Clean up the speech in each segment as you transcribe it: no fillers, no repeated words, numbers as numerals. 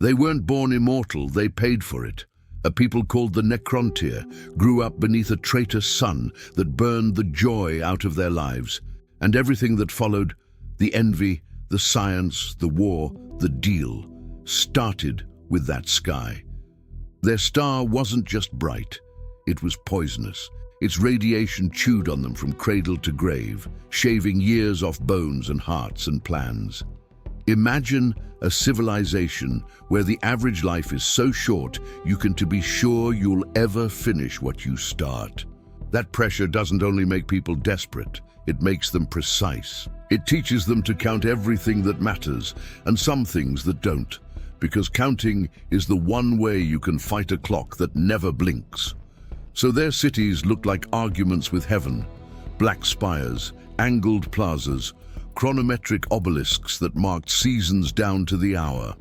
They weren't born immortal, they paid for it. A people called the Necrontyr grew up beneath a traitor sun that burned the joy out of their lives, and everything that followed, the envy, the science, the war, the deal, started with that sky. Their star wasn't just bright, it was poisonous. Its radiation chewed on them from cradle to grave, shaving years off bones and hearts and plans. Imagine a civilization where the average life is so short you can be sure you'll ever finish what you start. That pressure doesn't only make people desperate, it makes them precise. It teaches them to count everything that matters and some things that don't, because counting is the one way you can fight a clock that never blinks. So their cities looked like arguments with heaven, black spires, angled plazas, chronometric obelisks that marked seasons down to the hour.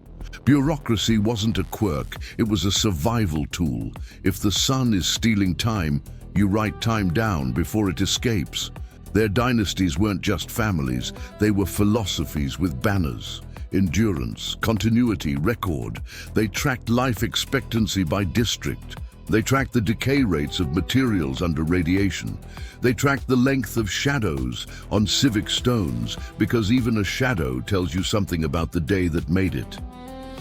Bureaucracy wasn't a quirk, it was a survival tool. If the sun is stealing time, you write time down before it escapes. Their dynasties weren't just families, they were philosophies with banners. Endurance, continuity, record. They tracked life expectancy by district. They tracked the decay rates of materials under radiation. They tracked the length of shadows on civic stones, because even a shadow tells you something about the day that made it.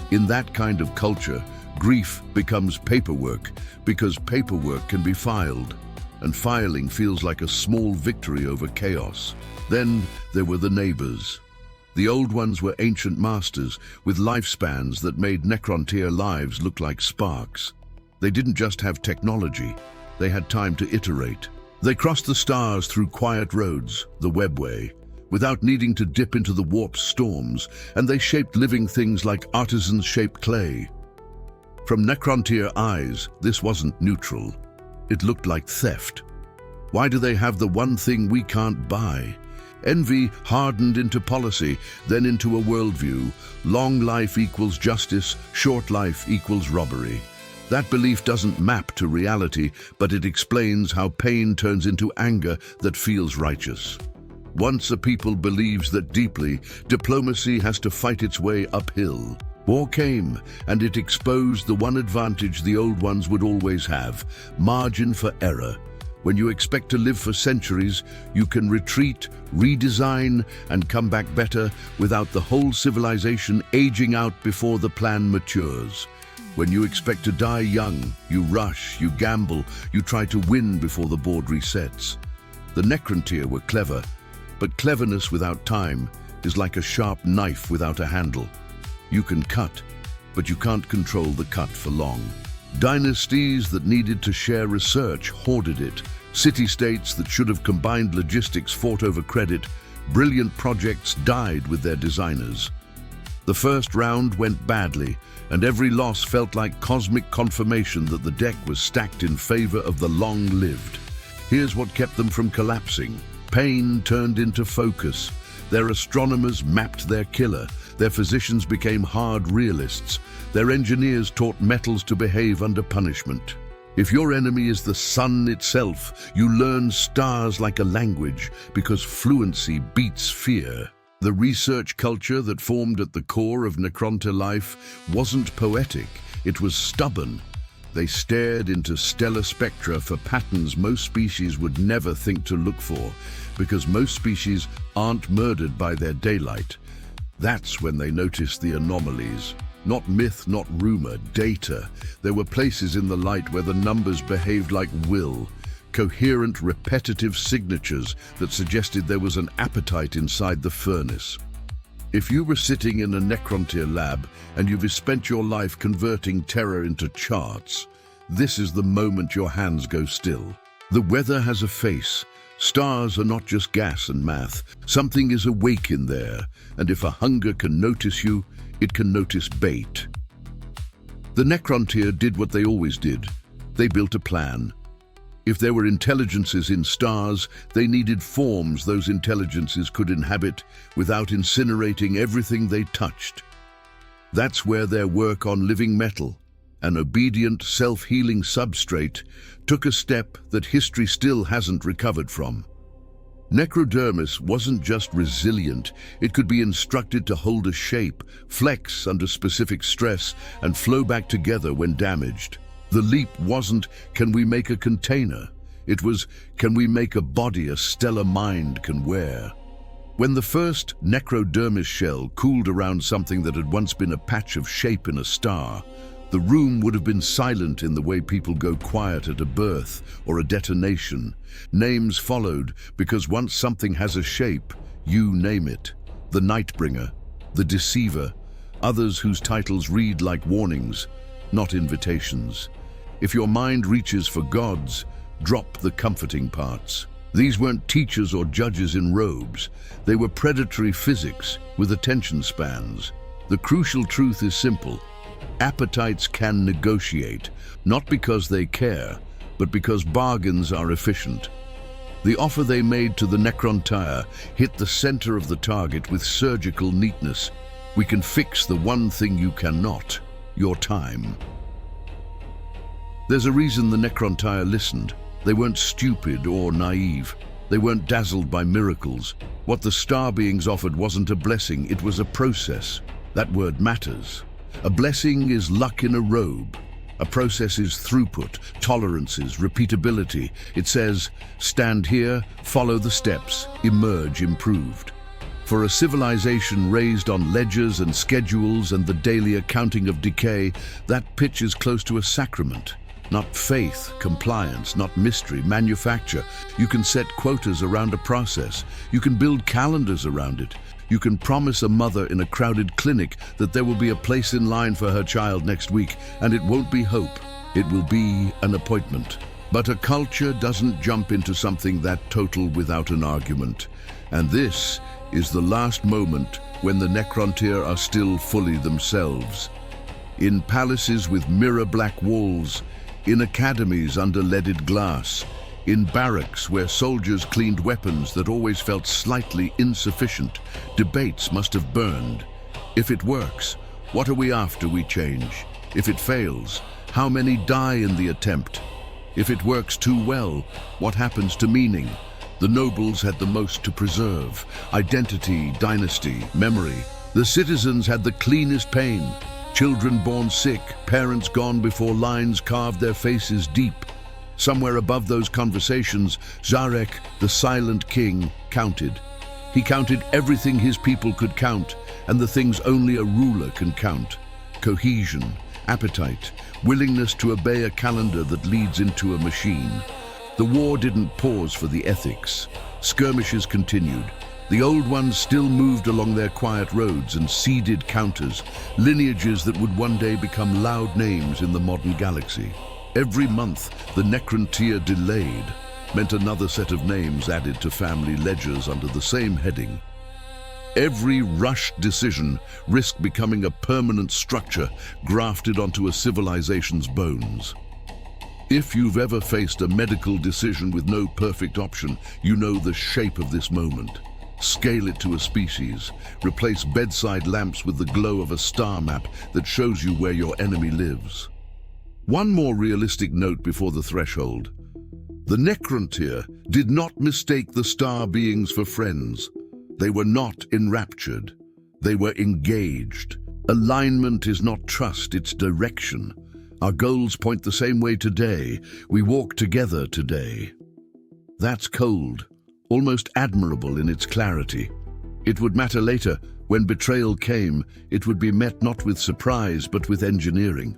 In that kind of culture, grief becomes paperwork, because paperwork can be filed, and filing feels like a small victory over chaos. Then there were the neighbors. The old ones were ancient masters, with lifespans that made Necrontyr lives look like sparks. They didn't just have technology, they had time to iterate. They crossed the stars through quiet roads, the webway, without needing to dip into the warped storms, and they shaped living things like artisans shape clay. From Necrontyr eyes, this wasn't neutral. It looked like theft. Why do they have the one thing we can't buy? Envy hardened into policy, then into a worldview. Long life equals justice, short life equals robbery. That belief doesn't map to reality, but it explains how pain turns into anger that feels righteous. Once a people believes that deeply, diplomacy has to fight its way uphill. War came, and it exposed the one advantage the old ones would always have: margin for error. When you expect to live for centuries, you can retreat, redesign, and come back better without the whole civilization aging out before the plan matures. When you expect to die young, you rush, you gamble, you try to win before the board resets. The Necrontyr were clever, but cleverness without time is like a sharp knife without a handle. You can cut, but you can't control the cut for long. Dynasties that needed to share research hoarded it. City-states that should have combined logistics fought over credit. Brilliant projects died with their designers. The first round went badly, and every loss felt like cosmic confirmation that the deck was stacked in favor of the long-lived. Here's what kept them from collapsing. Pain turned into focus. Their astronomers mapped their killer. Their physicians became hard realists. Their engineers taught metals to behave under punishment. If your enemy is the sun itself, you learn stars like a language, because fluency beats fear. The research culture that formed at the core of Necrontyr life wasn't poetic, it was stubborn. They stared into stellar spectra for patterns most species would never think to look for, because most species aren't murdered by their daylight. That's when they noticed the anomalies. Not myth, not rumor, data. There were places in the light where the numbers behaved like will. Coherent, repetitive signatures that suggested there was an appetite inside the furnace. If you were sitting in a Necrontyr lab and you've spent your life converting terror into charts, this is the moment your hands go still. The weather has a face. Stars are not just gas and math. Something is awake in there, and if a hunger can notice you, it can notice bait. The Necrontyr did what they always did. They built a plan. If there were intelligences in stars, they needed forms those intelligences could inhabit without incinerating everything they touched. That's where their work on living metal, an obedient, self-healing substrate, took a step that history still hasn't recovered from. Necrodermis wasn't just resilient, it could be instructed to hold a shape, flex under specific stress, and flow back together when damaged. The leap wasn't, can we make a container? It was, can we make a body a stellar mind can wear? When the first Necrodermis shell cooled around something that had once been a patch of shape in a star, the room would have been silent in the way people go quiet at a birth or a detonation. Names followed because once something has a shape, you name it. The Nightbringer, the Deceiver, others whose titles read like warnings, not invitations. If your mind reaches for gods, drop the comforting parts. These weren't teachers or judges in robes. They were predatory physics with attention spans. The crucial truth is simple. Appetites can negotiate, not because they care, but because bargains are efficient. The offer they made to the Necrontyr hit the center of the target with surgical neatness. We can fix the one thing you cannot, your time. There's a reason the Necrontyr listened. They weren't stupid or naive. They weren't dazzled by miracles. What the star beings offered wasn't a blessing, it was a process. That word matters. A blessing is luck in a robe. A process is throughput, tolerances, repeatability. It says, stand here, follow the steps, emerge improved. For a civilization raised on ledgers and schedules and the daily accounting of decay, that pitch is close to a sacrament. Not faith, compliance, not mystery, manufacture. You can set quotas around a process. You can build calendars around it. You can promise a mother in a crowded clinic that there will be a place in line for her child next week, and it won't be hope. It will be an appointment. But a culture doesn't jump into something that total without an argument. And this is the last moment when the Necrontyr are still fully themselves. In palaces with mirror-black walls, in academies under leaded glass, in barracks where soldiers cleaned weapons that always felt slightly insufficient, debates must have burned. If it works, what are we after we change? If it fails, how many die in the attempt? If it works too well, what happens to meaning? The nobles had the most to preserve: identity, dynasty, memory. The citizens had the cleanest pain: children born sick, parents gone before lines carved their faces deep. Somewhere above those conversations, Zarek, the silent king, counted. He counted everything his people could count, and the things only a ruler can count: cohesion, appetite, willingness to obey a calendar that leads into a machine. The war didn't pause for the ethics. Skirmishes continued. The old ones still moved along their quiet roads and seeded counters, lineages that would one day become loud names in the modern galaxy. Every month, the Necrontyr delayed meant another set of names added to family ledgers under the same heading. Every rushed decision risked becoming a permanent structure grafted onto a civilization's bones. If you've ever faced a medical decision with no perfect option, you know the shape of this moment. Scale it to a species. Replace bedside lamps with the glow of a star map that shows you where your enemy lives. One more realistic note before the threshold. The Necrontyr did not mistake the star beings for friends. They were not enraptured. They were engaged. Alignment is not trust, it's direction. Our goals point the same way today. We walk together today. That's cold, almost admirable in its clarity. It would matter later. When betrayal came, it would be met not with surprise, but with engineering.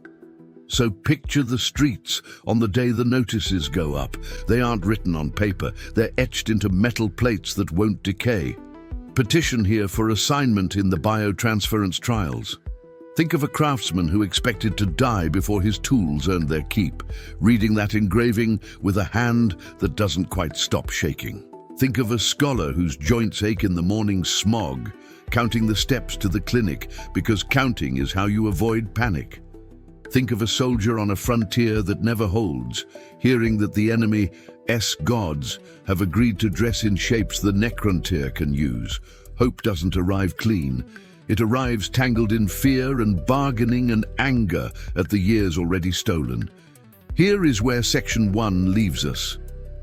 So picture the streets on the day the notices go up. They aren't written on paper, they're etched into metal plates that won't decay. Petition here for assignment in the biotransference trials. Think of a craftsman who expected to die before his tools earned their keep, reading that engraving with a hand that doesn't quite stop shaking. Think of a scholar whose joints ache in the morning smog, counting the steps to the clinic because counting is how you avoid panic. Think of a soldier on a frontier that never holds, hearing that the enemy's gods have agreed to dress in shapes the Necrontyr can use. Hope doesn't arrive clean. It arrives tangled in fear and bargaining and anger at the years already stolen. Here is where Section 1 leaves us.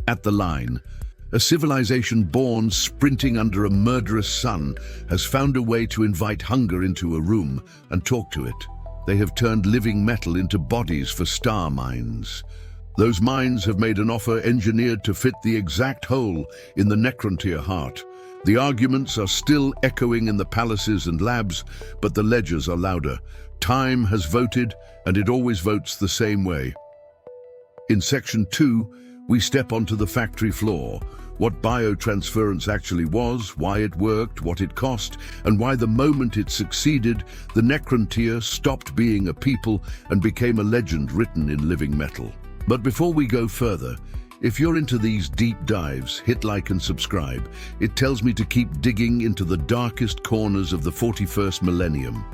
At the line, A civilization born sprinting under a murderous sun has found a way to invite hunger into a room and talk to it. They have turned living metal into bodies for star mines. Those mines have made an offer engineered to fit the exact hole in the Necrontyr heart. The arguments are still echoing in the palaces and labs, but the ledgers are louder. Time has voted, and it always votes the same way. In Section 2, we step onto the factory floor. What biotransference actually was, why it worked, what it cost, and why the moment it succeeded, the Necrontyr stopped being a people and became a legend written in living metal. But before we go further, if you're into these deep dives, hit like and subscribe. It tells me to keep digging into the darkest corners of the 41st millennium.